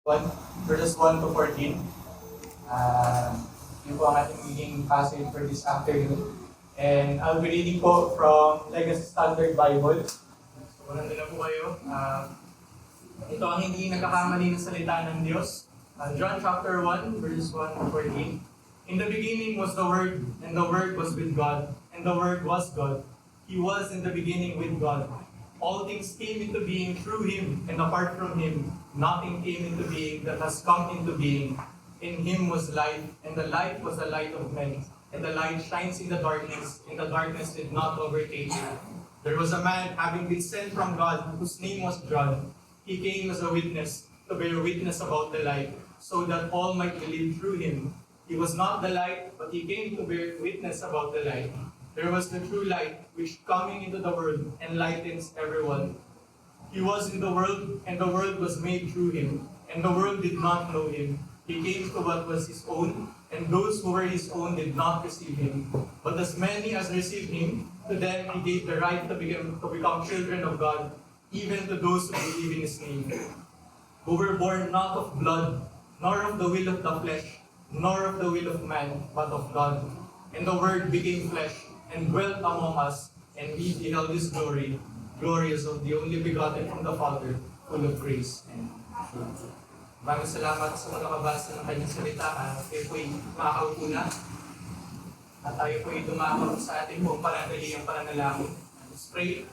1, verses 1 to 14. Yun po ang ating magiging passage for this afternoon. And I'll be reading po from Legacy Standard Bible. So, walang na po kayo. Ito ang hindi nagkakamali ng salita ng Diyos. John chapter 1, verses 1 to 14. In the beginning was the Word, and the Word was with God, and the Word was God. He was in the beginning with God. All things came into being through Him, and apart from Him, nothing came into being that has come into being. In Him was light, and the light was the light of men. And the light shines in the darkness, and the darkness did not overtake it. There was a man having been sent from God, whose name was John. He came as a witness, to bear witness about the light, so that all might believe through Him. He was not the light, but He came to bear witness about the light. There was the true light, which coming into the world enlightens everyone. He was in the world, and the world was made through Him, and the world did not know Him. He came to what was His own, and those who were His own did not receive Him. But as many as received Him, to them He gave the right to become children of God, even to those who believe in His name, who were born not of blood, nor of the will of the flesh, nor of the will of man, but of God. And the Word became flesh, and dwelt among us, and we beheld His glory, glorious of the only begotten from the Father, full of grace and truth. Maraming salamat sa pagkakabasa ng kanyang salita. Kayo po'y makakaupo na. At tayo po'y dumakot sa ating buong panandali ang pananalangin. Let's pray.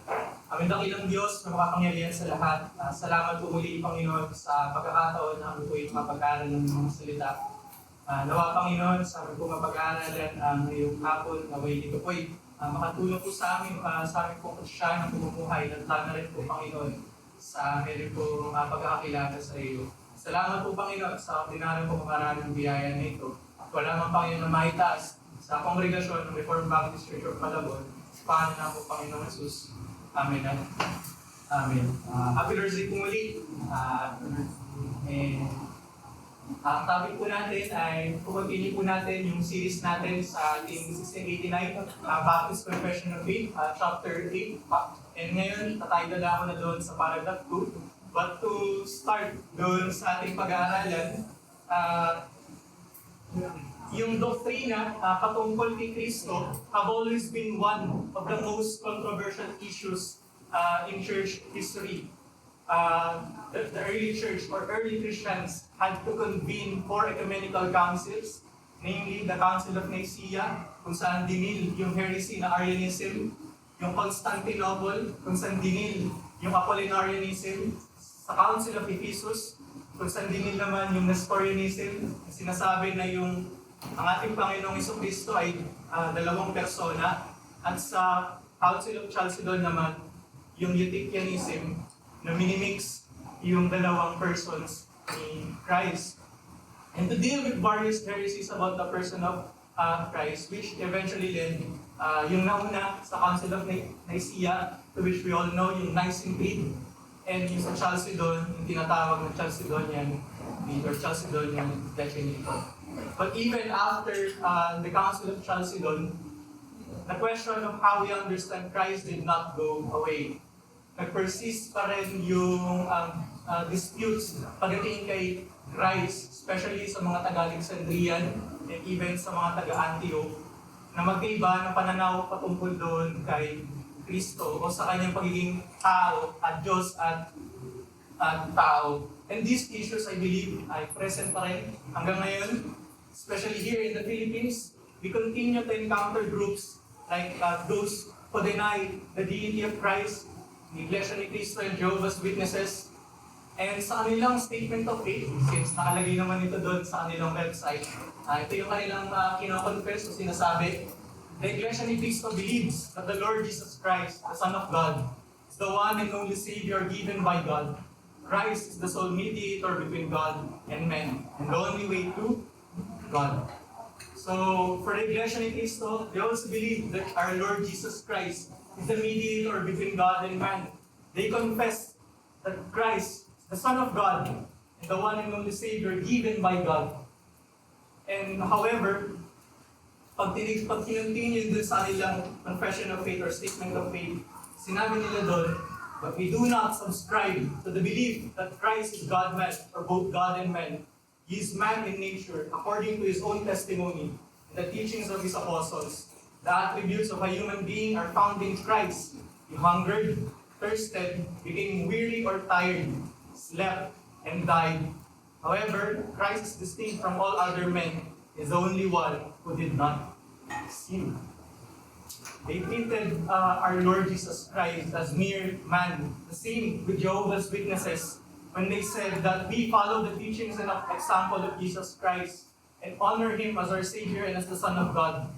Aming dakilang Diyos na makapangyarihan sa lahat. Salamat po muli, Panginoon, sa pagkakataon na kami po'y mapag-aaral ng mga salita. Nawa, Panginoon, sa aming pong mapag-aaralan ngayong hapon, naway ito po'y makatulong po sa amin pong siya ng pumumuhay. At na rin po, Panginoon, sa amin po pagkakakilala sa iyo. Salamat po, Panginoon, sa ordinaryo po maraming biyaya na ito. Wala mang Panginoon na maitaas sa kongregasyon ng Reformed Baptist Church of Malabon. Paano na po, Panginoon Jesus. Amen. Amen. Happy Thursday po muli. Ang topic po natin ay continue po natin yung series natin sa ating 1689 Baptist Confession of Faith, chapter 8. And ngayon, tatay ako na doon sa paragraph 2. But to start doon sa ating pag-aaralan, yung doktrina patungkol kay Kristo have always been one of the most controversial issues in church history. The early church or early Christians had to convene 4 ecumenical councils, namely the Council of Nicaea, kung saan dinil yung heresy na Arianism, yung Constantinople, kung saan dinil yung Apollinarianism, sa Council of Ephesus, kung saan dinil naman yung Nestorianism, sinasabi na ang ating Panginoong Jesucristo ay dalawang persona, at sa Council of Chalcedon naman, yung Eutychianism, na minimix yung dalawang persons ni Christ. And to deal with various heresies about the person of Christ, which eventually led yung nauna sa Council of Nicaea, to which we all know, yung Nicene Creed, and yung sa Chalcedon, yung tinatawag na Chalcedonian Creed or Chalcedonian Decretum. But even after the Council of Chalcedon, the question of how we understand Christ did not go away. Nag-persist pa rin yung disputes pagdating kay Christ, especially sa mga taga-Alexandrian and even sa mga taga-Antioch, na magkaiba ng pananaw patungkol doon kay Kristo o sa kanyang pagiging tao at Diyos at tao. And these issues, I believe, ay present pa rin hanggang ngayon, especially here in the Philippines. We continue to encounter groups like those who deny the deity of Christ, the Iglesia ni Cristo and Jehovah's Witnesses. And sa kanilang statement of faith, since nakalagay naman ito doon sa kanilang website, ito yung kanilang kinoconfess o sinasabi, the Iglesia ni Cristo believes that the Lord Jesus Christ, the Son of God, is the one and only Savior given by God. Christ is the sole mediator between God and men, and the only way to God. So, for the Iglesia ni Cristo, they also believe that our Lord Jesus Christ is the mediator between God and man. They confess that Christ, the Son of God, is the one and only Savior given by God. And however, pag kinontinue dun sa kanilang confession of faith or statement of faith, sinabi nila doon But we do not subscribe to the belief that Christ is God-man, or both God and man. He is man in nature, according to his own testimony, and the teachings of his apostles. The attributes of a human being are found in Christ. He hungered, thirsted, became weary or tired, slept, and died. However, Christ is distinct from all other men, is the only one who did not sin. They treated our Lord Jesus Christ as mere man. The same with Jehovah's Witnesses when they said that we follow the teachings and example of Jesus Christ and honor Him as our Savior and as the Son of God.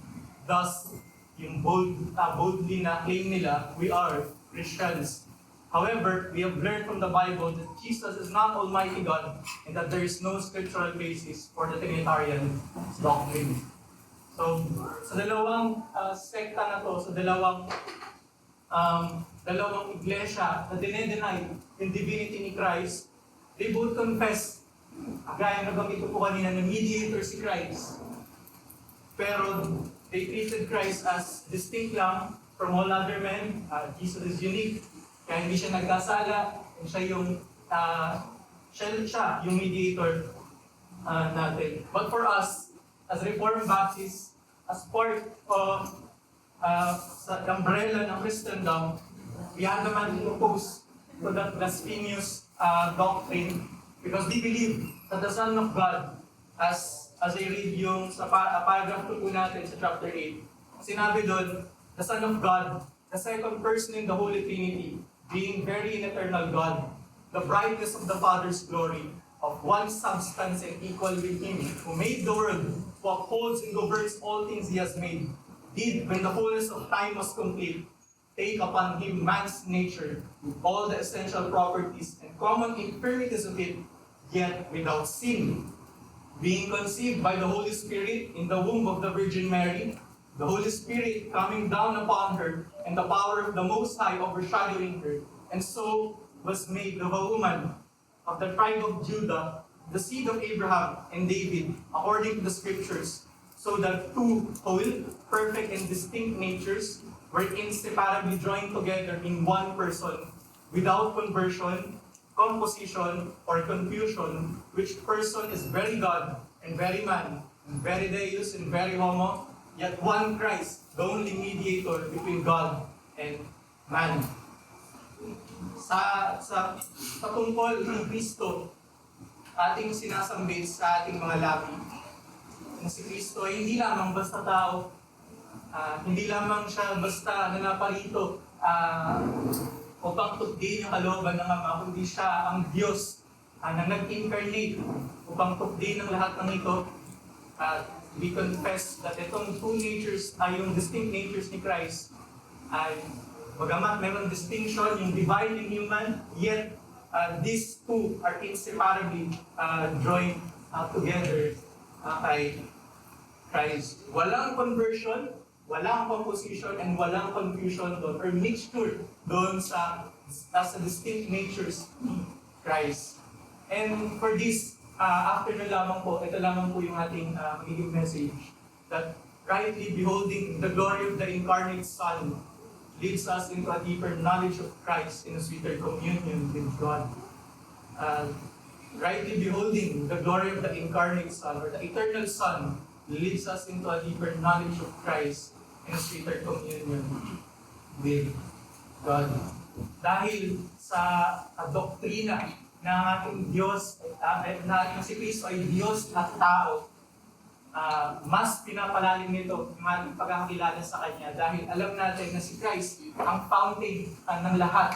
Thus, yung boldly na claim nila, we are Christians. However, we have learned from the Bible that Jesus is not Almighty God and that there is no scriptural basis for the Trinitarian doctrine. So, sa dalawang sekta na to, sa dalawang iglesia na dinedeny yung divinity ni Christ, they both confess, gaya na nabanggit ko po kanina, na mediator si Christ. Pero they treated Christ as distinct lang from all other men. Jesus is unique, kaya hindi siya nagkasala, and siya yung mediator natin. But for us, as Reformed Baptists, as part of sa umbrella ng Christendom, we have naman opposed to that blasphemous doctrine because we believe that the Son of God, as I read yung sa paragraph 2 natin sa chapter 8, sinabi doon, the Son of God, the second person in the Holy Trinity, being very and eternal God, the brightness of the Father's glory, of one substance and equal with Him, who made the world, who upholds and governs all things He has made, did, when the fullness of time was complete, take upon Him man's nature, with all the essential properties and common infirmities of it, yet without sin. Being conceived by the Holy Spirit in the womb of the Virgin Mary, the Holy Spirit coming down upon her, and the power of the Most High overshadowing her, and so was made of a woman of the tribe of Judah, the seed of Abraham and David, according to the Scriptures, so that two whole, perfect, and distinct natures were inseparably joined together in one person, without conversion, composition, or confusion, which person is very God and very man, and very Deus and very Homo, yet one Christ, the only mediator between God and man. Sa patungkol ng Kristo, ating sinasambit sa ating mga labi, na si Kristo ay hindi lamang basta tao, hindi lamang siya basta nanaparito upang tukdiin yung kalooban ng Ama, kundi siya ang Diyos na nag-incarnate upang tukdiin ang lahat ng ito. We confess that itong two natures ay yung distinct natures ni Christ ay bagamat mayroong distinction, yung divine and human, yet these two are inseparably joined together kay Christ. Walang conversion, walang composition, and walang confusion doon, or mixture doon sa distinct natures ni Christ. And for this, after na lamang po, ito lamang po yung ating magiging message, that rightly beholding the glory of the incarnate Son leads us into a deeper knowledge of Christ in a sweeter communion with God. Rightly beholding the glory of the incarnate Son, or the eternal Son, leads us into a deeper knowledge of Christ in a sweeter communion with God. Dahil sa doktrina na ating Diyos, na ating si Kristo ay Diyos at tao, mas pinapalalim nito yung ating pagkakakilala sa Kanya dahil alam natin na si Christ ang fountain ng lahat.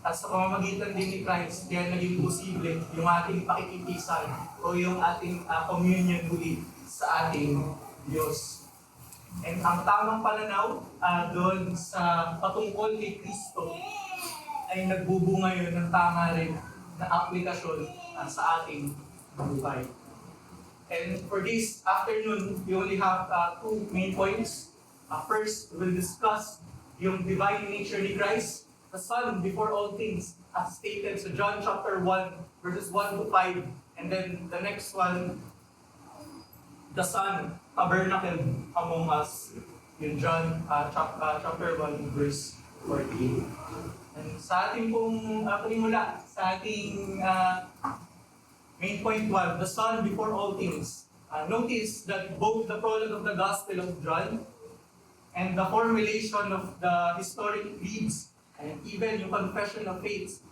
At sa pamamagitan din ni Christ, kaya naging posible yung ating pakikipisan o yung ating communion muli sa ating Diyos. And ang tamang pananaw doon sa patungkol kay Kristo ay nagbubunga yun ng tama rin na aplikasyon sa ating buhay. And for this afternoon, we only have two main points. First, we'll discuss yung divine nature ni Christ, the Son before all things, as stated sa John chapter 1, verses 1 to 5. And then the next one, the Son tabernacled among us, in John chapter 1, verse 14. And sa ating pong panimula, sa ating main point 1, the Son before all things. Notice that both the prologue of the Gospel of John and the formulation of the historic creeds and even yung confession of faith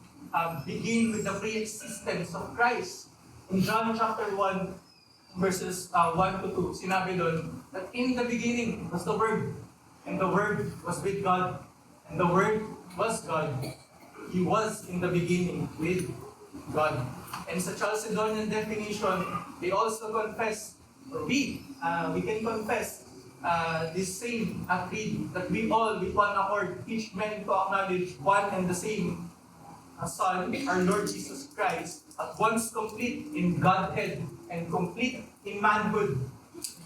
begin with the pre-existence of Christ. In John chapter 1, verses 1 to 2, sinabi doon that in the beginning was the Word, and the Word was with God, and the Word was God. He was in the beginning with God. And sa Chalcedonian definition, they also confess, or we can confess this same creed, that we all with one accord teach men to acknowledge one and the same Son, our Lord Jesus Christ, at once complete in Godhead and complete in manhood,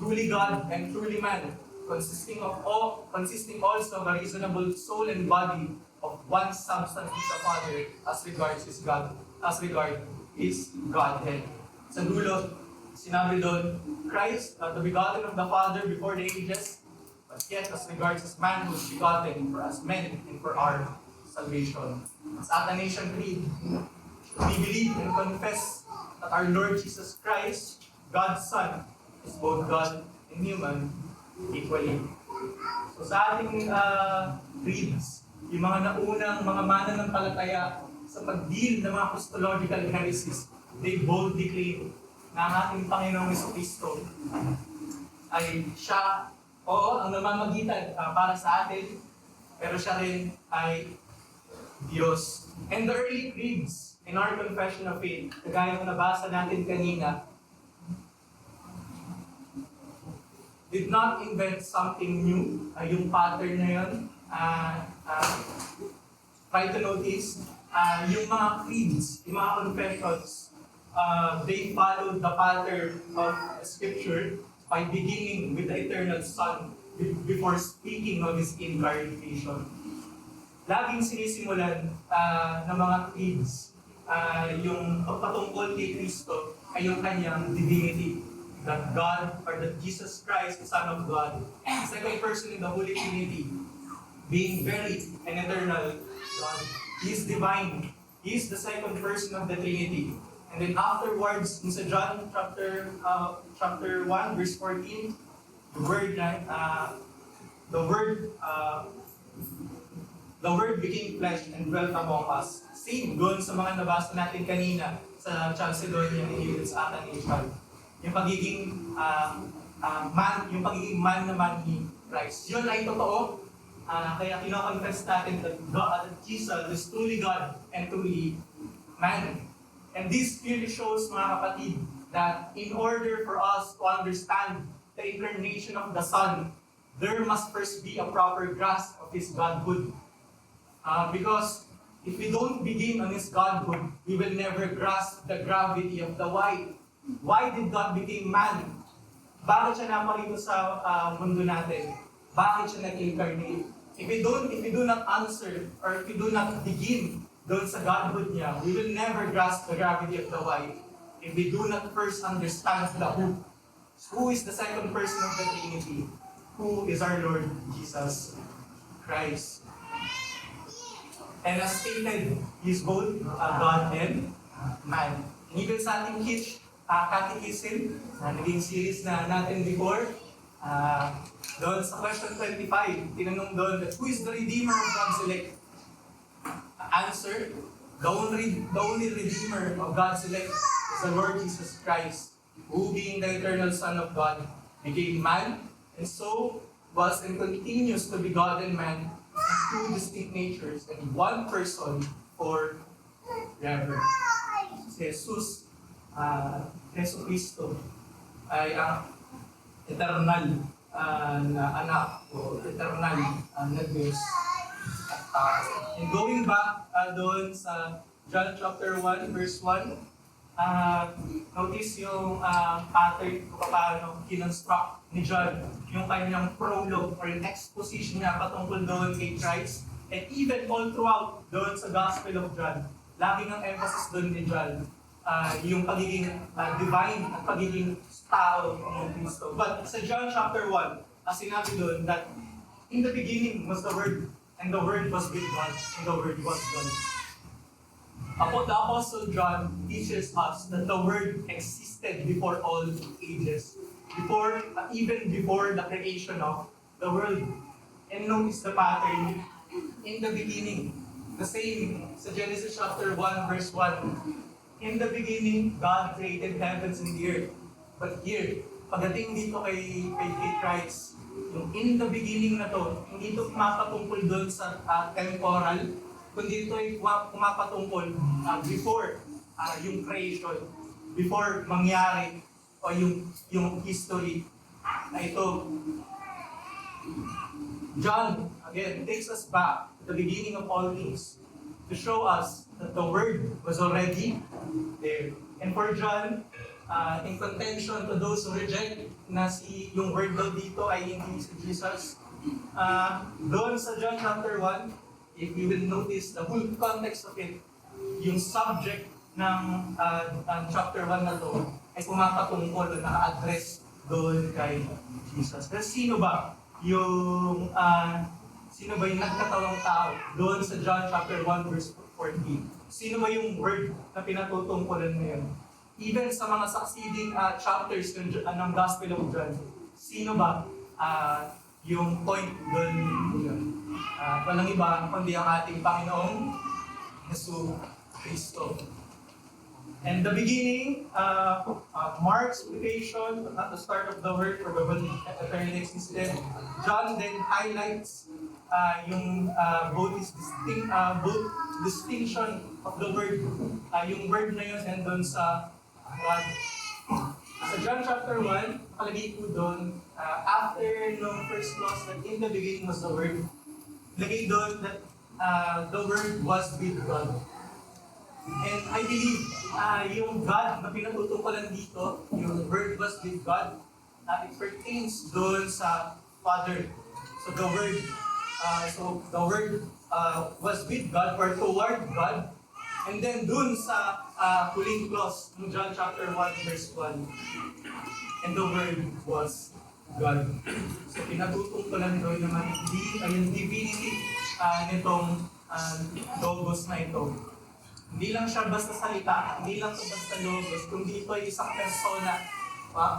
truly God and truly man, consisting also of a reasonable soul and body of one substance with the Father as regards his Godhead. Sa dulo, sinabi doon, Christ, the begotten of the Father before the ages, but yet as regards his manhood, begotten for us men and for our salvation. Sa Athanasian Creed, we believe and confess that our Lord Jesus Christ, God's Son, is both God and human equally. So sa ating creeds, yung mga naunang mga mananampalataya sa pag-deal ng mga Christological heresies, they boldly claim na ang ating Panginoong Jesucristo ay siya, ang namamagitan para sa atin, pero siya rin ay Diyos. And the early creeds in our confession of faith, kagaya ng nabasa natin kanina, did not invent something new. Yung pattern na yun, try to notice, yung mga creeds, yung mga confessions, they followed the pattern of Scripture by beginning with the eternal Son before speaking of His incarnation. Laging sinisimulan ng mga creeds yung pagpatungkol kay Kristo ay yung kanyang divinity. That God, or that Jesus Christ, the Son of God, second person in the Holy Trinity, being very and eternal God. He is divine. He is the second person of the Trinity. And then afterwards, in sa John chapter 1, verse 14, the Word became flesh and dwelt among us. Same doon sa mga nabasa natin kanina sa Chalcedonian and sa Athanasian. Yung pagiging man naman ni Christ. Yun ay totoo. Kaya kino-confess natin that Jesus is truly God and truly man. And this clearly shows, mga kapatid, that in order for us to understand the incarnation of the Son, there must first be a proper grasp of His Godhood. Because if we don't begin on His Godhood, we will never grasp the gravity of the why. Why did God become man? Bakit siya naparito sa mundo natin? Bakit siya nag-incarnate? If we do not answer, or if we do not begin doon sa Godhood niya, we will never grasp the gravity of the why. If we do not first understand the who is the second person of the Trinity, who is our Lord Jesus Christ. And as stated, He is both God and man. And even sa ating catechism, naging series na natin before, doon sa question 25, tinanong doon that who is the Redeemer of God's elect? Answer, the only Redeemer of God's elect is the Lord Jesus Christ, who being the eternal Son of God, became man, and so was and continues to be God and man in two distinct natures and one person forever. Si Jesus, Jesu Cristo, ay ang eternal na anak o eternal na Diyos. And going back doon sa John chapter 1 verse 1, notice yung pattern kung paano kinonstruct ni John yung kanyang prologue or yung exposition niya patungkol doon kay Christ. And even all throughout doon sa Gospel of John, laging ang emphasis doon ni John yung pagiging divine at pagiging tao ng Kristo. But sa John chapter 1, sinabi doon that in the beginning was the Word, and the Word was with God, and the Word was God. The Apostle John teaches us that the Word existed before all ages, even before the creation of the world. And notice the pattern in the beginning. The same sa Genesis chapter 1 verse 1. In the beginning, God created heavens and the earth. But here, pagdating dito kay Christ, yung in the beginning na to, hindi ito pumapatungkol doon sa temporal, kundi ito ay pumapatungkol before yung creation, before mangyari o yung history na ito. John, again, takes us back to the beginning of all things to show us that the Word was already there. And for John, in contention to those who reject na yung Word daw dito ay hindi si Jesus, doon sa John chapter 1, if you will notice the whole context of it, yung subject ng chapter 1 na to ay pumapatungkol o naka-address doon kay Jesus. Pero sino ba yung nagkatawang tao doon sa John chapter 1 verse 14? Sino ba yung word na pinatutungkulan ngayon? Even sa mga succeeding chapters ng Gospel of John, sino ba yung point doon? Walang iba kundi ang ating Panginoong Hesus Kristo. And the beginning, Mark's application at the start of the word, probably eternally existed. John then highlights yung both distinction of the word. Yung word na yun nandun sa God. Sa John chapter 1, nakalagay po doon, after nung first clause that in the beginning was the word, lagay doon that the word was with God. And I believe yung God na pinatutungkulan dito, yung word was with God, it pertains doon sa Father. So the word was with God or toward God. And then doon sa huling clause ng John chapter 1 verse 1, and the word was God. So pinatutungkulan doon naman yung divinity nitong logos na ito. Hindi lang siya basta salita, hindi lang ito basta logos, kundi ito ay isang persona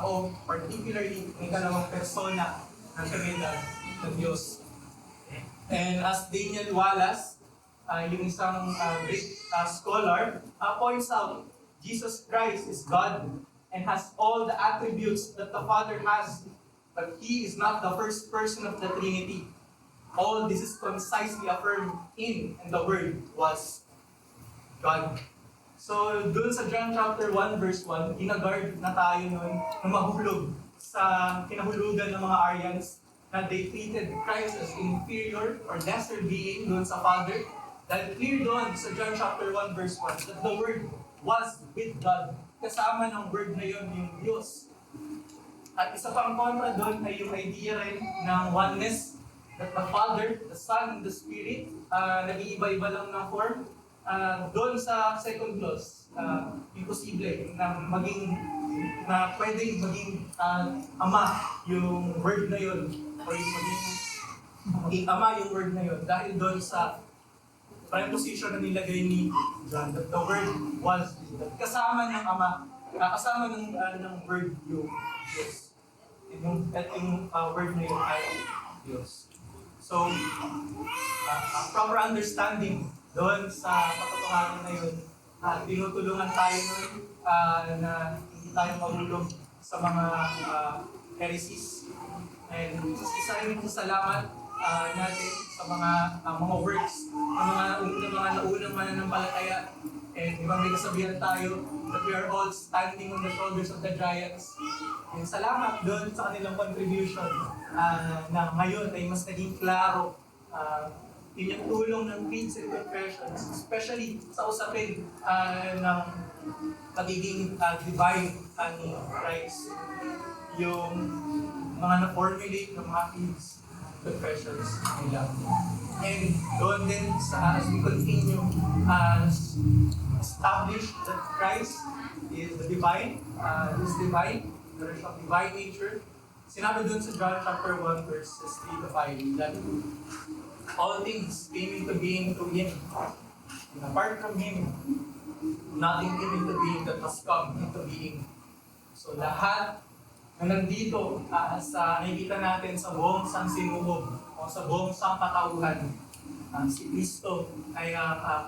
o particularly may kalawang persona ng Trinidad ng Diyos. And as Daniel Wallace, yung isang Greek scholar, points out, Jesus Christ is God and has all the attributes that the Father has, but He is not the first person of the Trinity. All this is concisely affirmed in, and the Word was God. So, dun sa John chapter 1 verse 1, ginagard na tayo nun na mahulog sa kinahulugan ng mga Aryans na they treated Christ as inferior or lesser being dun sa Father. Dahil clear doon sa John chapter 1 verse 1 that the Word was with God. Kasama ng Word na yun yung Diyos. At isa pang kontra doon ay yung idea rin ng oneness that the Father, the Son, and the Spirit nag-iiba-iba lang ng form. Doon sa second clause, imposible na pwedeng maging ama yung word na yun o maging ama yung word na yun dahil doon sa preposition na nilagay ni John that the word was kasama ng ama, kasama ng word yung Diyos. Yung word na yun ay Diyos. So, proper understanding doon sa katotohanan na yun, tinutulungan tayo nun na hindi tayo mahulog sa mga heresies. And isa rin ito salamat natin sa mga works ng mga naunang mananampalataya. And ibang may kasabihan tayo that we are all standing on the shoulders of the giants. And salamat doon sa kanilang contribution na ngayon ay mas naging klaro yun yung tulong ng creeds and confessions, especially sa usapin ng pagiging divine ni Christ. Yung mga na-formulate ng mga creeds and confessions nila. And doon din as we continue establish that Christ is the divine, there is a divine nature. Sinabi doon sa John chapter 1 verses 3 to 5 that All things came into being through Him. And apart from Him, nothing came into being that has come into being. So lahat na nandito sa nakikita natin sa buong sangsinuob o sa buong sangkatauhan, si Kristo ay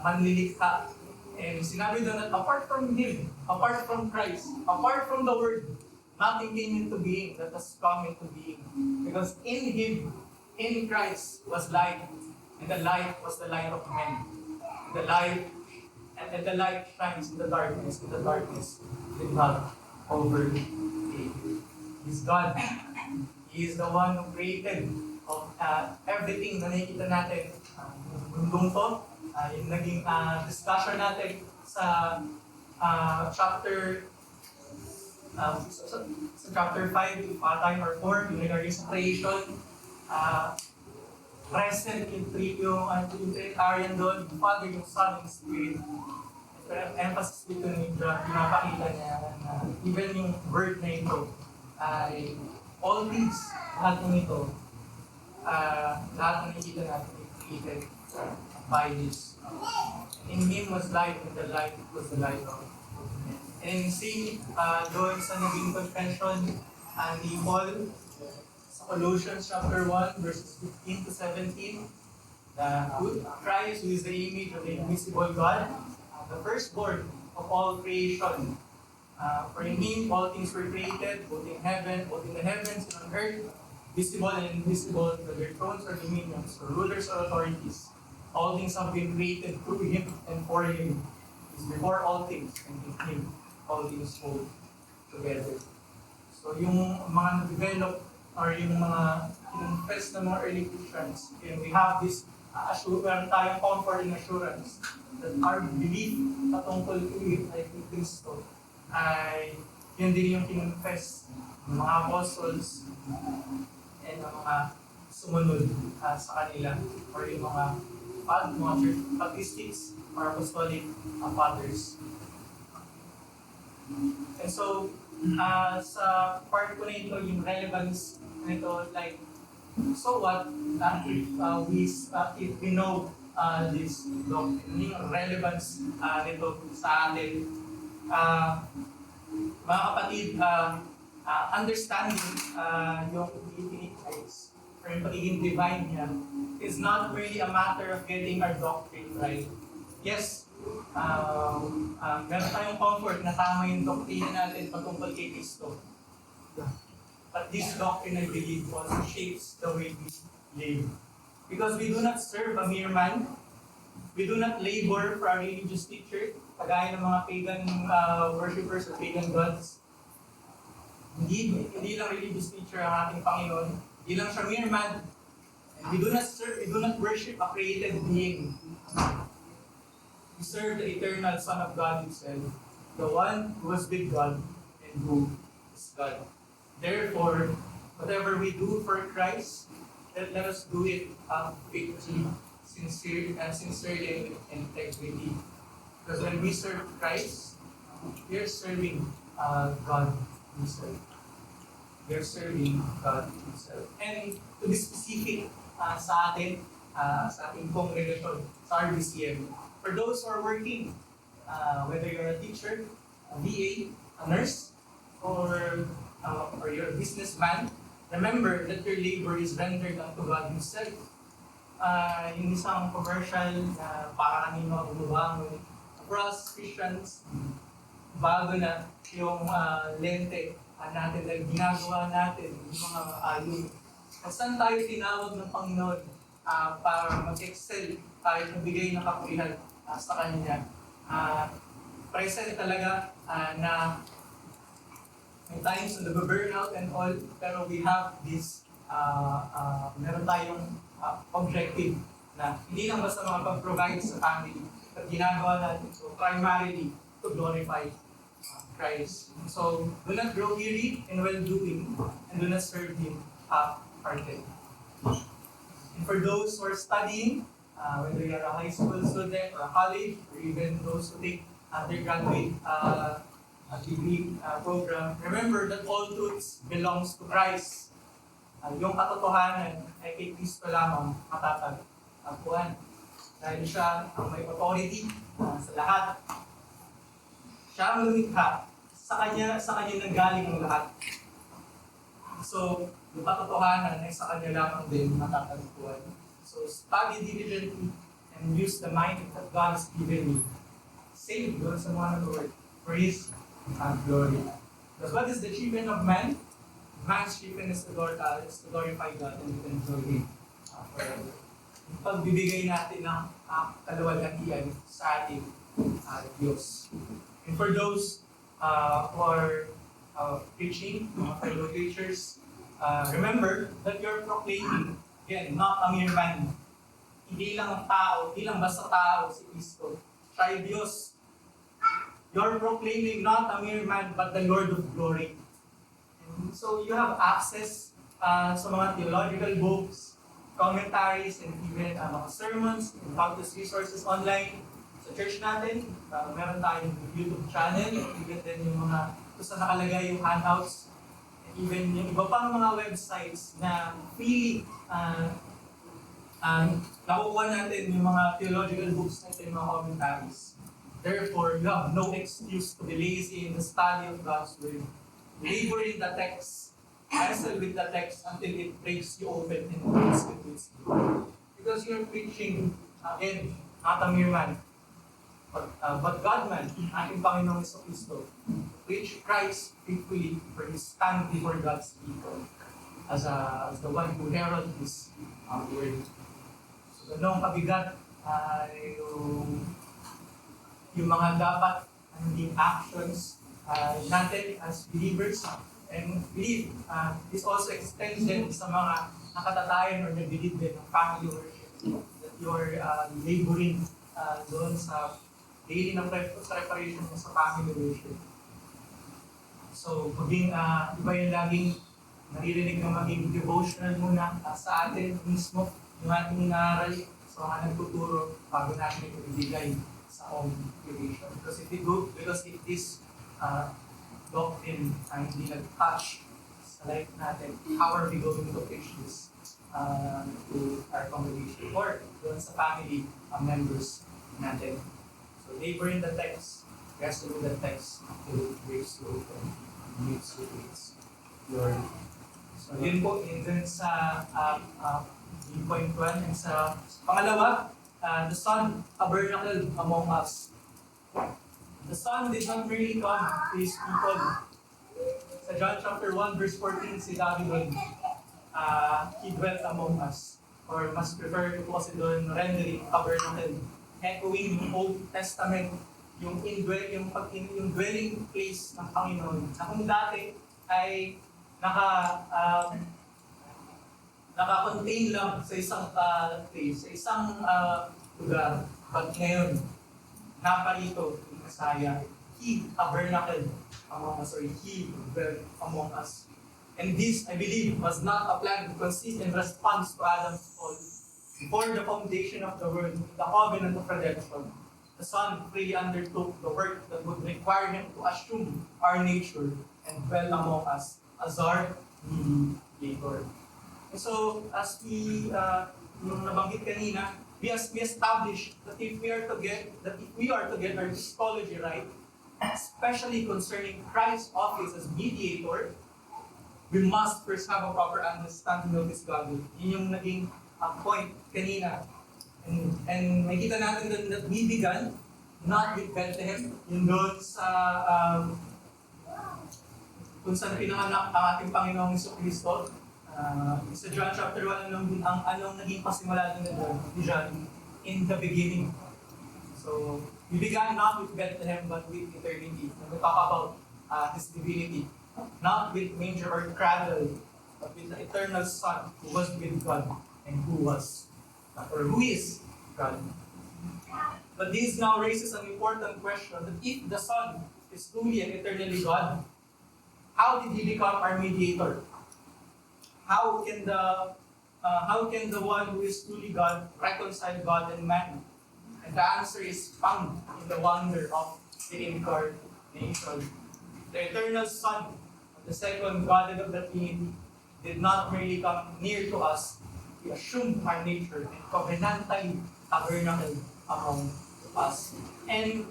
manlilikha. And sinabi doon that apart from Him, apart from Christ, apart from the Word, nothing came into being that has come into being. Because in Him, in Christ was light, and the light was the light of men. The light, and the light shines in the darkness, and the darkness did not overtake it. He's God. He is the one who created of everything na nakikita natin. Mundong to, yung naging discussion natin sa chapter sa chapter 5, time or 4, yung regarding sa creation, present yung Trinitarian doon, yung Father, yung Son, yung Spirit. Pero emphasis dito ni John, pinapakita niya na even yung word na ito ay all things, lahat ng ito, lahat ng nakikita natin ay created by this. In Him was light, and the light was the light of men. And see, doon sa naging confession ni Paul, Colossians chapter 1, verses 15 to 17, Christ, who is the image of the invisible God, the firstborn of all creation. For in Him all things were created, both in the heavens and on earth, visible and invisible, whether thrones or dominions, or rulers or authorities. All things have been created through Him and for Him. He is before all things, and in Him all things hold together. So yung mga na-develop or yung mga confess ng mga early Christians, and we have this assurance, tayong comfort and assurance that our belief patungkol kay Kristo ay yun din yung kinonfess ng mga apostles and ng mga sumunod sa kanila or yung mga church patristics or apostolic fathers. And so, sa part ko na ito, yung relevance nito, like, so what if we know this doctrine, yung relevance nito sa atin, mga kapatid, understanding yung deity Christ or yung pagiging divine niya is not really a matter of getting our doctrine right. Yes, meron tayong comfort na tama yung doctrine natin patungkol kay Kristo. But this doctrine, I believe, also shapes the way we live. Because we do not serve a mere man. We do not labor for a religious teacher, kagaya ng mga pagan worshippers or pagan gods. Hindi lang religious teacher ang ating Panginoon. Hindi lang siya mere man. And we do not worship a created being. We serve the eternal Son of God Himself, the one who was with God and who is God. Therefore, whatever we do for Christ, let us do it faithfully, sincerely, and integrity. Because when we serve Christ, we are serving God Himself. We are serving God Himself. And to be specific sa atin, sa ating congregation, sa RBCM, for those who are working, whether you're a teacher, a VA, a nurse, or you're a businessman, remember that your labor is rendered unto God Himself. Yung isang commercial na para kanino gumubangon. For us Christians, bago na yung lente natin na ginagawa natin, yung mga yung kung saan tayo tinawag ng Panginoon para mag-excel tayo magbigay ng kapulihan sa Kanya. Present talaga na may times na nag-burnout and all, pero we have this, meron tayong objective na hindi lang basta makapag-provide sa family, but ginagawa natin so primarily to glorify Christ. So, do not grow weary in well-doing, and do not serve Him half-hearted. And for those who are studying, whether you're a high school student or a college, or even those who take undergraduate degree program, remember that all truths belongs to Christ. Yung katotohanan ay kay Kristo lamang matatag. tagpuan. Dahil siya ang may authority sa lahat. Siya ang lumikha. Sa kanya nanggaling ang lahat. So, yung katotohanan ay sa kanya lamang din matatagpuan. So, study diligently and use the mind that God has given you. Save doon sa mga Lord for His glory. Because what is the achievement of man? Man's achievement is to glorify God and to enjoy Him forever. Yung pagbibigay natin ng kaluwalhatian sa ating Diyos. And for those who are preaching, mga fellow preachers, remember that you're proclaiming, again, not a mere man. Hindi lang ang tao, hindi lang basta tao si Kristo. Siya ay Diyos. You're proclaiming not a mere man, but the Lord of glory. And so you have access sa mga theological books, commentaries, and even mga sermons, and countless resources online. Sa church natin, meron tayong YouTube channel, even din yung mga kung saan nakalagay yung handouts, and even yung iba pang mga websites na freely nakukuha natin yung mga theological books natin, yung mga commentaries. Therefore, you have no excuse to be lazy in the study of God's Word. Labor in the text, wrestle with the text until it breaks you open and fills with its glory. Because you're preaching, again, not a mere man, but God man, ating Panginoong Jesucristo. Preach Christ faithfully for His stand before God's people as the one who heralds His word. So, ganong kabigat yung mga dapat naging actions natin as believers, and believe this also extends din sa mga nakatatayan or nag-lead din ng family worship, that you're laboring doon sa daily ng preparation mo sa family worship. So, maging iba yung laging naririnig na maging devotional muna sa atin mismo, yung ating inaaral sa mga nagtuturo bago natin ito ibigay sa congregation. Because if this doctrine ay hindi nag-touch sa life natin, how are we going to preach this to our congregation or doon sa family members natin? So, labor in the text, wrestle with the text until it breaks you open and meets you with its glory. So, yun po, yun dun sa yung point 1. And sa pangalawa, the Son tabernacled among us. The Son did not really come to His people. Sa John chapter 1, verse 14, si David, He dwelt among us. Or mas prefer ko kasi doon rendering tabernacle. Echoing yung Old Testament, yung dwelling place ng Panginoon. Na kung dati ay naka-contain lang sa isang place, sa isang lugar. But ngayon, naparito yung Messiah. He tabernacled among us, or He dwelt among us. And this, I believe, was not a plan to consist in response to Adam's fall. Before the foundation of the world, the covenant of redemption, the Son freely undertook the work that would require Him to assume our nature and dwell among us as our mediator. And so, as we nabanggit kanina, we established that if we are to get our Christology right, especially concerning Christ's office as mediator, we must first have a proper understanding of His Godhood. Yun yung naging point kanina. And makita natin that we began not with Bethlehem, yun doon sa kung saan pinanganak ang ating Panginoong Jesucristo. Sa John chapter 1, anong naging pasimula din ni John? In the beginning. So, we began not with Bethlehem, but with eternity. When we talk about His divinity, not with manger or cradle, but with the eternal Son who was with God and who is God. But this now raises an important question, that if the Son is truly and eternally God, how did He become our mediator? How can the one who is truly God reconcile God and man? And the answer is found in the wonder of the incarnation. The eternal Son, the second Godhead of the Trinity, did not merely come near to us, He assumed our nature and covenantally tabernacled among us. And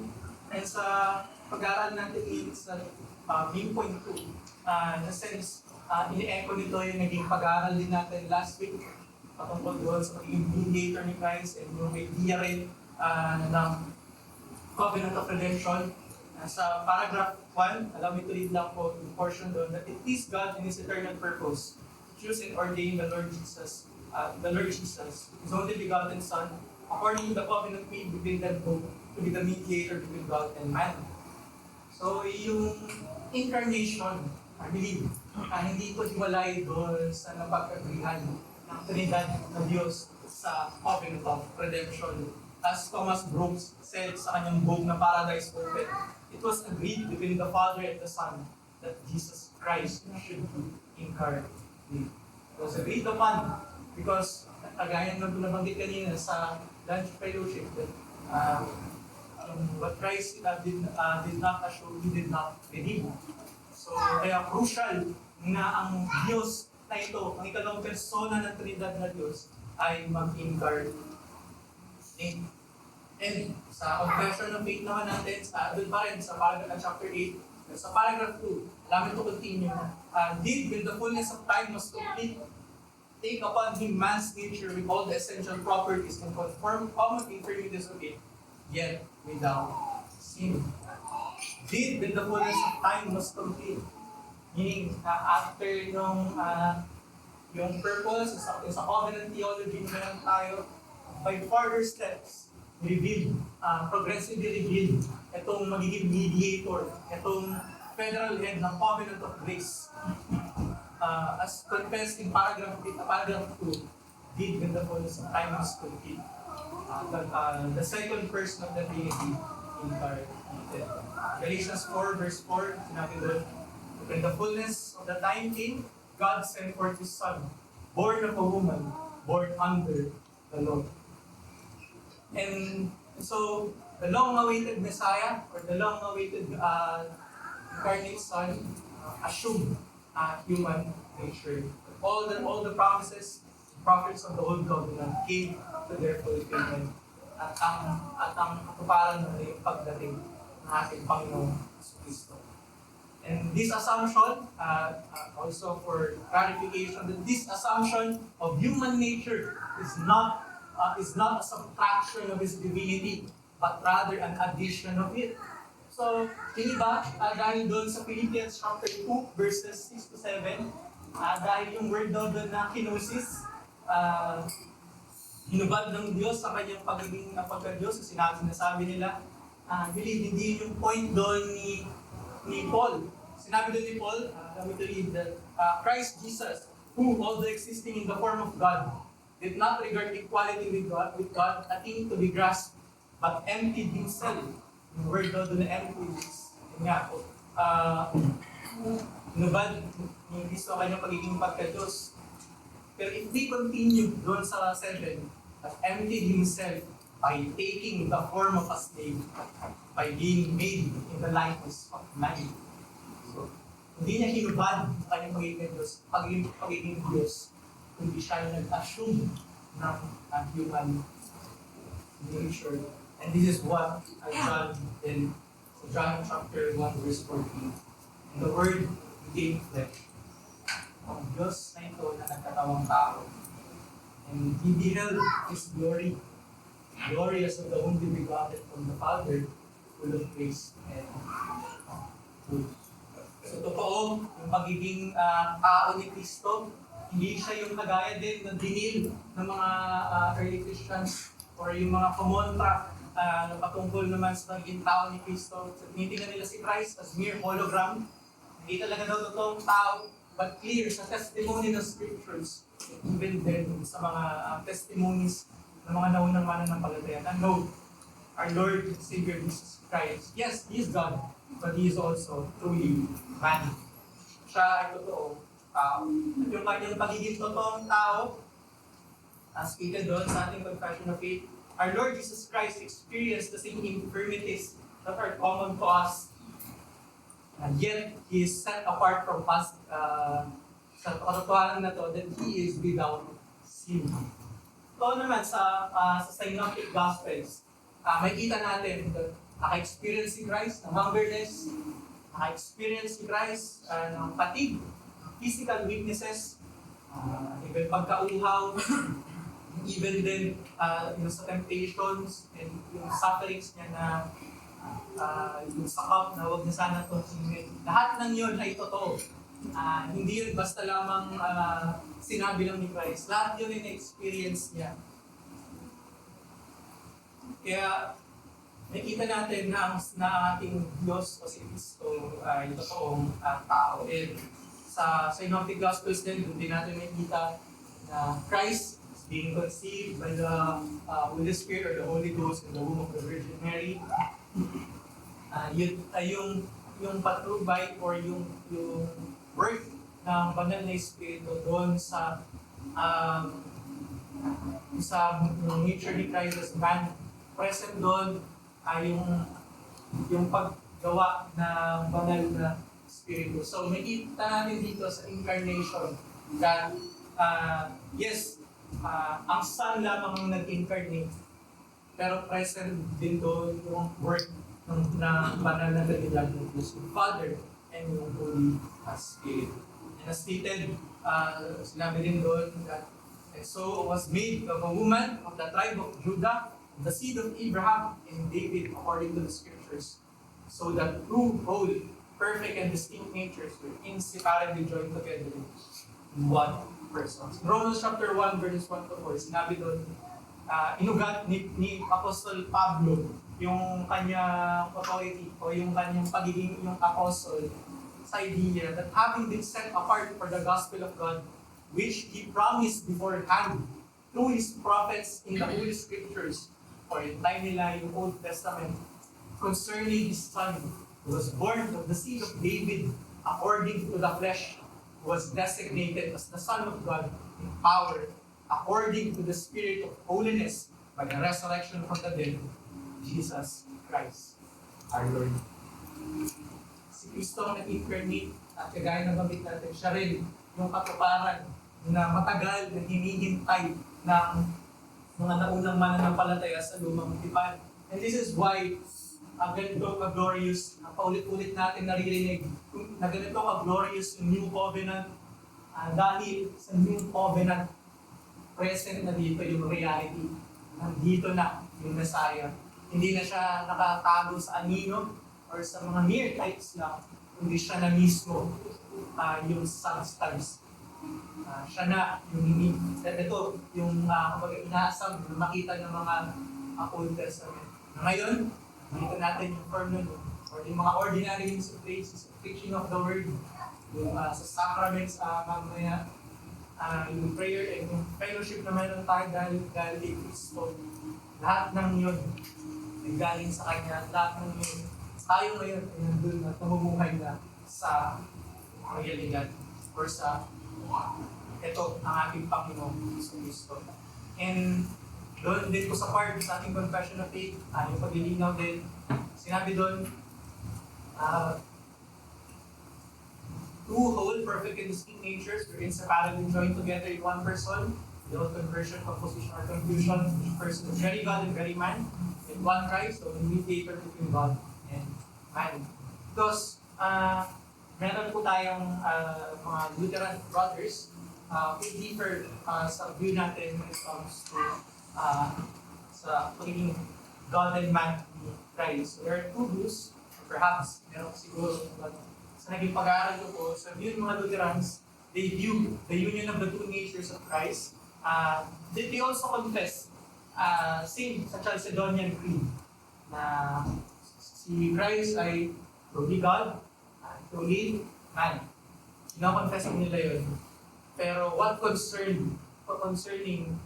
sa pag-aaral natin sa main point 2, in a sense, ini-echo nito yung naging pag-aaral din natin last week patungkol doon sa pagiging mediator ni Christ and yung idea rin ng covenant of redemption. Sa paragraph 1, allow me to read lang po yung portion doon, that it is God in His eternal purpose to choose and ordain the Lord Jesus, His only begotten Son, according to the covenant made between them both, to be the mediator between God and man. So, yung incarnation, I believe, hindi ko hiwalay doon sa napag-agrihan ng Trinidad na Diyos sa covenant of redemption. As Thomas Brooks said sa kanyang book na Paradise Open, it was agreed between the Father and the Son that Jesus Christ should be incarnate. It was agreed upon because, kagaya ng nabanggit kanina sa lunch fellowship, that what Christ did not assume, He did not believe. So, kaya crucial na ang Diyos na ito, ang ikalawang persona ng Trinidad na Diyos, ay mag-incarnate. And sa confession of faith naman natin, doon pa rin sa paragraph chapter 8, sa paragraph 2, allow me to continue, did when the fullness of time was complete, take upon Him man's nature with all the essential properties and conform common infirmities of it, yet without sin. Did when the fullness of time was complete, meaning after yung purpose, sa covenant theology naman tayo, by further steps, revealed, progressively revealed, itong magiging mediator, itong federal head ng covenant of grace. As confessed in paragraph 2, did when the fullness of time was complete. The second person of the Trinity incarnated. Galatians 4 verse 4, sinabi doon, when the fullness of the time came, God sent forth His Son, born of a woman, born under the law. And so, the long-awaited Messiah, or the long-awaited incarnate Son, assumed human nature. All the promises, prophets of the Old Covenant came to their fulfillment. At ang katuparan na yung pagdating ng ating Panginoong Kristo. And this assumption, also for clarification, that this assumption of human nature is not a subtraction of His divinity, but rather an addition of it. So, hindi ba, dahil doon sa Philippians chapter 2, verses 6 to 7, dahil yung word daw doon na kenosis, hinubad ng Diyos sa kanyang pagiging pagka-Diyos, sinabi nila, believe, hindi yung point doon ni Paul. Sinabi doon ni Paul, let me read that, Christ Jesus, who, although existing in the form of God, did not regard equality with God a thing to be grasped, but emptied Himself. Yung word daw doon na empty is, yun nga po, hinubad ni Cristo ang kanyang pagiging pagka-Diyos. Pero if we continue doon sa 7, that emptied Himself by taking the form of a slave, by being made in the likeness of man. So, hindi niya hinubad ang kanyang pagiging Diyos, kundi siya yung nag-assume ng human nature. And this is what John in John chapter 1 verse 14. And the Word became flesh. Ang Diyos na ito na nagkatawang tao. And He beheld His glory, glorious of the only begotten from the Father, full of grace and truth. So totoo, yung pagiging tao ni Kristo, hindi siya yung kagaya din na dinil ng mga early Christians or yung mga kumontra na patungkol naman sa pagiging tao ni Kristo. So, tinitingnan nila si Christ as mere hologram. Hindi talaga daw totoong tao, but clear sa testimony ng Scriptures, even then sa mga testimonies ng mga naunang mananampalataya. And no, our Lord and Savior Jesus Christ, yes, He is God, but He is also truly man. Siya ay totoo tao. At yung kanyang pagiging totoong tao, as stated doon sa ating confession of faith, our Lord Jesus Christ experienced the same infirmities that are common to us. And yet, He is set apart from us sa katotohanan na to that He is without sin. sin. Ito naman sa Synoptic Gospels, makikita natin naka-experience si Christ ng hungerness, naka-experience si Christ ng fatigue, physical weaknesses, even pagkauhaw, even din yung sa temptations and yung sufferings niya na yung sakap na huwag na sana consuming. Lahat ng yun ay totoo. Hindi yun basta lamang sinabi lang ni Christ. Lahat yun ay na-experience niya. Kaya nakita natin na ang ating Diyos o si Cristo ay totoong tao. And sa Synoptic Gospels din, doon din natin makikita na Christ is being conceived by the Holy Spirit or the Holy Ghost in the womb of the Virgin Mary. Yun ay yung patnubay or yung work ng banal na Espiritu doon sa nature ni Christ as man. Present doon ay yung paggawa ng banal na Espiritu. So makita natin dito sa incarnation that yes, ang Son lamang ang nag-incarnate, pero present din doon yung work ng banal na Trinidad ng Diyos, yung Father and yung Holy Spirit. And as stated, sinabi din doon that and so was made of a woman of the tribe of Judah, the seed of Abraham and David according to the scriptures, so that two whole, perfect and distinct natures were inseparably joined together in one person. In Romans chapter 1 verses 1 to 4, sinabi doon, inugat ni Apostol Pablo yung kanyang authority o yung kanyang pagiging yung apostle sa idea that having been set apart for the gospel of God, which He promised beforehand through His prophets in the Holy Scriptures, or in time nila yung Old Testament, concerning His Son, who was born of the seed of David according to the flesh, who was designated as the Son of God in power, according to the Spirit of holiness, by the resurrection from the dead, Jesus Christ, our Lord. Si Kristo ang nag-incarnate at kagaya ng bamit natin, siya rin yung katuparan na matagal na hinihintay ng mga naunang mananampalataya sa lumang tipan. And this is why ganito ka-glorious, paulit-ulit natin naririnig na ganito ka-glorious yung New Covenant dahil sa New Covenant present na dito yung reality. Nandito na yung Messiah. Hindi na siya nakatago sa anino or sa mga mere types lang, kundi siya na mismo yung substance. Siya na yung ito yung inaasam na makita ng mga Old Testament. Ngayon, makita natin yung form nun, or yung mga ordinary use of grace, preaching of the word, yung sa sacraments mamaya, yung prayer and yung fellowship naman ng tayo dahil kay Kristo. Lahat ng yun ay galing sa Kanya. Lahat ng yun, tayo ngayon ay nandun at namumuhay na sa realidad or sa ito ang ating Panginoon sa Kristo. And doon din po sa part sa ating confession of faith, yung paglilinaw din, sinabi doon, two whole, perfect and distinct natures were inseparably joined together in one person. No conversion, composition, or confusion. Each person is very God and very man. In one Christ, so the mediator between God and man. Because meron po tayong mga Lutheran brothers who differ sa view natin when it comes to sa pagiging God and man ni Christ. So there are two views, perhaps meron siguro sa naging pag-aaral ko po, sa view ng mga Lutherans, they view the union of the two natures of Christ. They also confess, same sa Chalcedonian Creed, na si Christ ay truly God, truly man. Kino-confess nila yun. Pero what concerning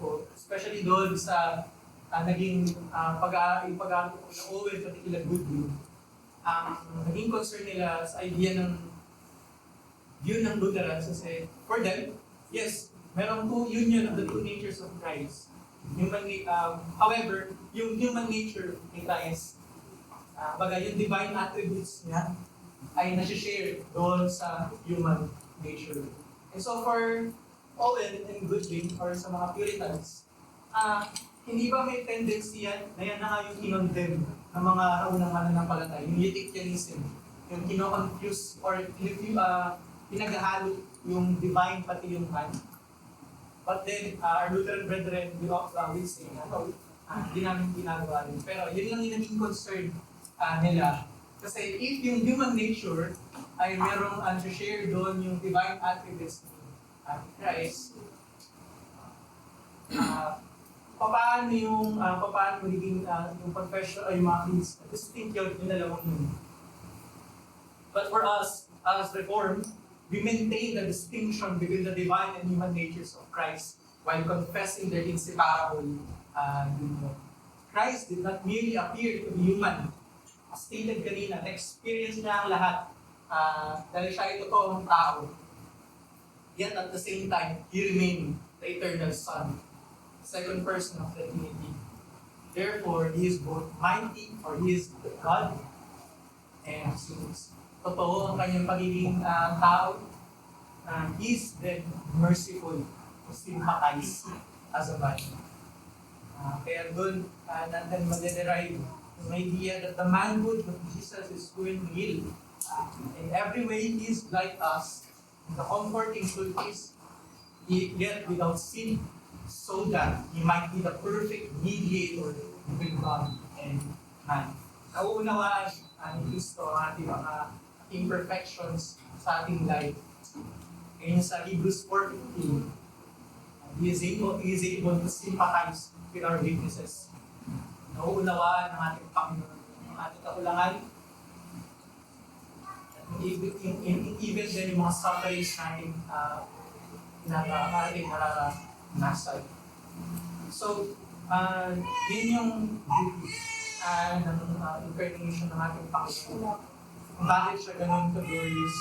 po, especially doon sa naging pag-aaral ko na Owen particular good view, naging concern nila sa idea ng view ng Lutherans kasi for them, yes, merong two union of the two natures of Christ. However, yung human nature ni Christ, yung divine attributes niya, ay nasi-share doon sa human nature. And so for Owen and Goodwin or sa mga Puritans, hindi ba may tendency yan na yan na nga yung kinondemn ng mga unang mananampalataya, yung Eutychianism, yung kino-confuse or pinaghahalo yung divine pati yung man. But then, our Lutheran brethren will say na hindi namin ginagawa rin. Pero yun lang yung naging concern nila. Kasi if yung human nature ay merong share doon yung divine attributes ni Christ, paano magiging yung confession ay yung mga creeds, distinct yun yung dalawang yun. But for us, as Reformed, we maintain the distinction between the divine and human natures of Christ while confessing their inseparable union. Christ did not merely appear to be human. As stated kanina, na-experience niya ang lahat dahil siya ay totoong tao. Yet at the same time, He remained the eternal Son, second person of the Trinity. Therefore, He is both mighty, or He is God, and since totoo ang kanyang pagiging tao, He is then merciful to sympathize as a man. Kaya doon, natin madederive yung idea that the manhood of Jesus is going real. In every way, He is like us. The comforting truth is, He yet without sin, so that He might be the perfect mediator between God and man. Nauunawaan ni Kristo ang ating mga imperfections sa ating life. Ngayon sa Hebrews 4:15, He is able to sympathize with our weaknesses. Nauunawaan ng ating Panginoon ang ating kakulangan. Even din yung mga sufferings natin ating nararanasan. So, yun yung beauty ng incarnation ng ating Panginoon. Bakit siya ganun ka-glorious?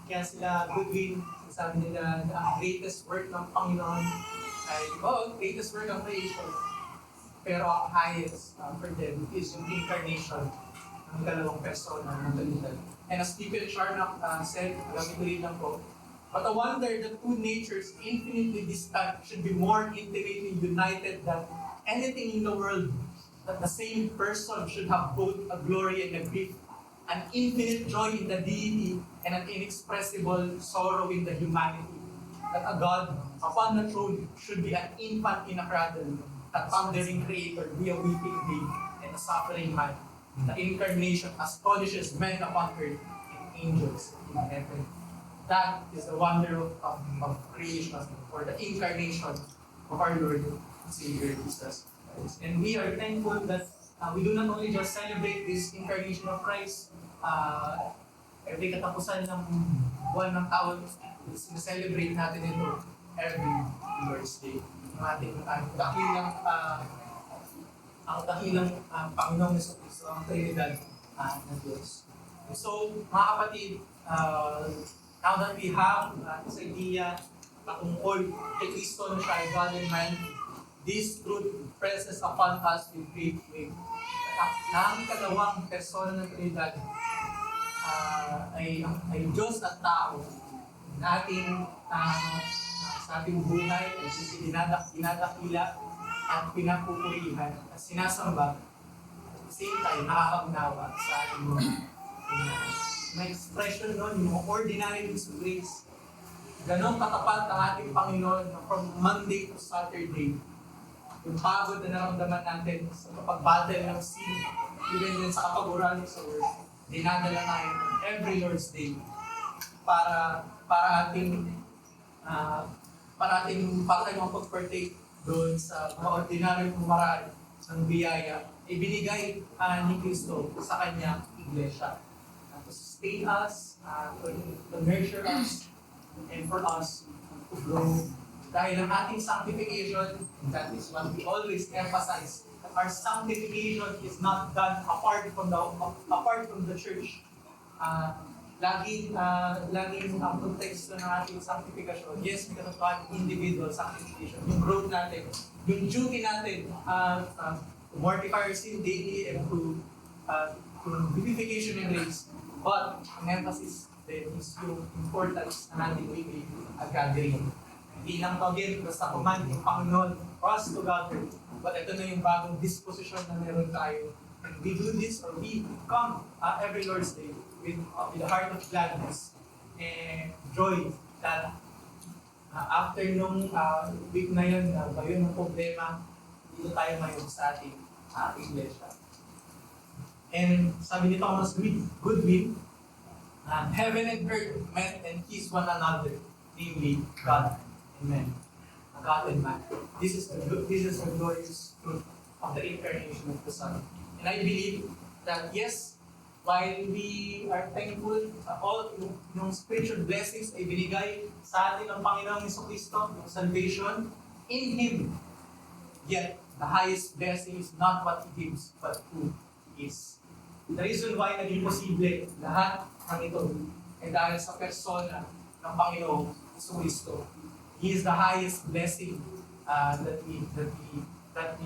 Kaya sila Goodwin, sabi nila na ang greatest work ng Panginoon ay, greatest work of creation. Pero ang highest for them is yung incarnation ng dalawang persona ng Trinidad. And as Stephen Charnock said, alam ko rin lang po, but I wonder that two natures infinitely distant should be more intimately united than anything in the world, that the same person should have both a glory and a grief, an infinite joy in the deity and an inexpressible sorrow in the humanity. That a God upon the throne should be an infant in a cradle, a thundering creator be a weeping babe, and a suffering man. The incarnation astonishes men upon earth and angels in heaven. That is the wonder of creation, or the incarnation of our Lord and Savior Jesus Christ. And we are thankful that we do not only just celebrate this incarnation of Christ, every katapusan ng buwan ng taon, sineselebrate natin ito every Lord's Day. Ang ating dakilang Panginoong Jesucristo, ang Trinidad ng Diyos. So, mga kapatid, now that we have this idea patungkol kay Kristo na siya ay God and man, this truth presses upon us with great weight. Ang kalawang persona ng Trinidad ay Diyos at tao na sa ating buhay ay dinadakila at pinapupurihan at sinasamba at the same time nakakaunawa sa ating mga may expression nun, yung ordinary means of grace. Ganon katapat ang ating Panginoon from Monday to Saturday. Yung pagod na naramdaman natin sa kapag-battle ng sin, even din sa kapag-urali sa Word, dinadala tayo every Lord's Day para ating mapag-partake doon sa mga ordinaryong pumaraan ng biyaya ibinigay ni Kristo sa kanyang iglesia. To sustain us, to nurture us, and for us to grow. Dahil ang ating sanctification, that is what we always emphasize, that our sanctification is not done apart from the church. Laging ang konteksto ng ating sanctification, yes, because of our individual sanctification, yung growth natin, yung duty natin, to mortify our sin daily and to vivification and grace. But ang emphasis then is yung importance ng ating weekly gathering. Hindi lang to again, basta command ng Panginoon for us to gather. But ito na yung bagong disposition na meron tayo. And we do this or we come every Lord's Day with a heart of gladness and joy that after nung week na yun, yun ang problema, dito tayo ngayon sa ating iglesia. And sabi nito, mas good will, heaven and earth met and kiss one another, namely God and man. God and man. This is the glorious truth of the incarnation of the Son. And I believe that yes, while we are thankful sa all yung spiritual blessings ay binigay sa atin ng Panginoong Jesucristo, yung salvation in Him, yet the highest blessing is not what He gives, but who He is. The reason why naging posible lahat ng ito ay dahil sa persona ng Panginoong Jesucristo. He is the highest blessing that we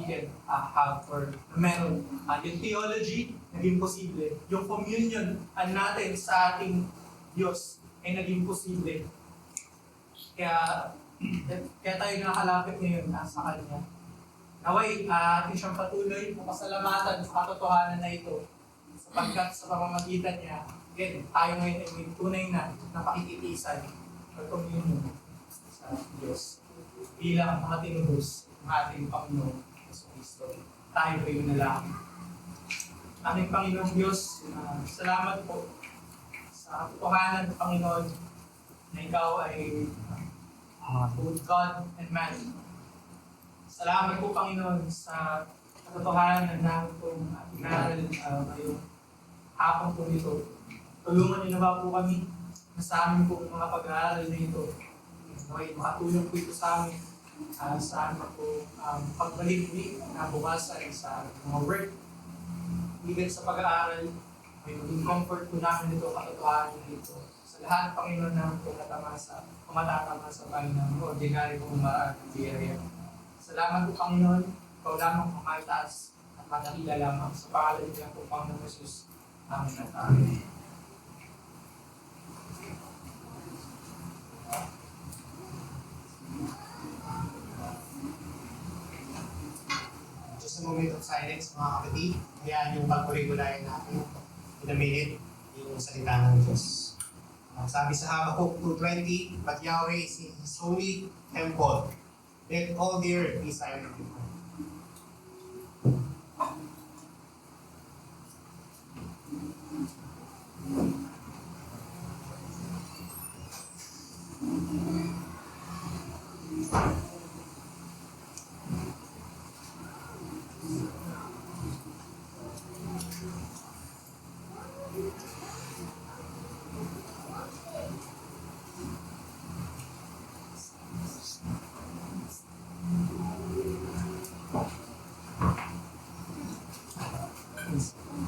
can have or meron. Yung theology, naging posible. Yung communion natin sa ating Diyos ay naging posible. Kaya tayo nakakalapit ngayon sa Kanya. Naway, atin siyang patuloy na pasalamatan sa katotohanan na ito. Sapagkat sa pamamagitan niya, again, tayo ngayon ay may tunay na pakikitisan or communion sa Diyos bilang mga tinubos ng ating Panginoong Jesucristo. Tayo ay manalangin. Aming Panginoong Diyos, salamat po sa katotohanan ng Panginoon na Ikaw ay both God and man. Salamat po Panginoon sa katotohanan na itong inaral ngayong hapon po nito. Tulungan niyo na ba po kami na sa amin po mga pag-aaral na ito. Okay, makatulong po ito sa amin sa amin po pagbalik na bukasan sa mga work. Even sa pag-aaral, may maging comfort po namin ito, katotohanan nito. Sa lahat, Panginoon namin po matatama sa bahay ng ordinary pong area. Salamat po Panginoon, ikaw lamang kumataas at matakila lamang sa pangalan niya po Panginoon Jesus. Amen at amen. Just a moment of silence, mga kapatid. Hayaan yung pagkuligulayan natin in a minute, yung salita ng Diyos. Sabi sa Habakkuk 2:20, but Yahweh is in His holy temple. Let all the earth be silent before Him.